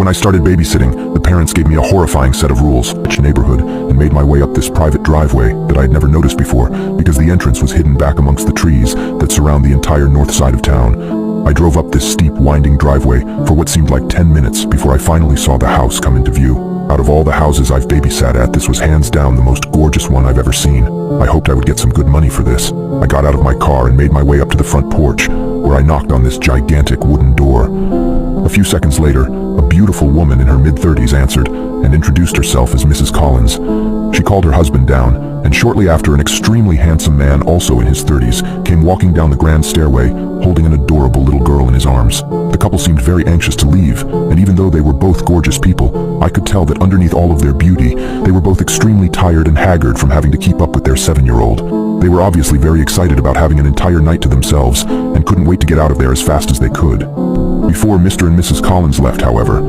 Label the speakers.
Speaker 1: When I started babysitting, the parents gave me a horrifying set of rules, rich neighborhood, and made my way up this private driveway that I had never noticed before because the entrance was hidden back amongst the trees that surround the entire north side of town. I drove up this steep, winding driveway for what seemed like 10 minutes before I finally saw the house come into view. Out of all the houses I've babysat at, this was hands down the most gorgeous one I've ever seen. I hoped I would get some good money for this. I got out of my car and made my way up to the front porch, where I knocked on this gigantic wooden door. A few seconds later, a beautiful woman in her mid-30s answered and introduced herself as Mrs. Collins. She called her husband down, and shortly after, an extremely handsome man, also in his 30s, came walking down the grand stairway, holding an adorable little girl in his arms. The couple seemed very anxious to leave, and even though they were both gorgeous people, I could tell that underneath all of their beauty, they were both extremely tired and haggard from having to keep up with their 7-year-old. They were obviously very excited about having an entire night to themselves, and couldn't wait to get out of there as fast as they could. Before Mr. and Mrs. Collins left, however,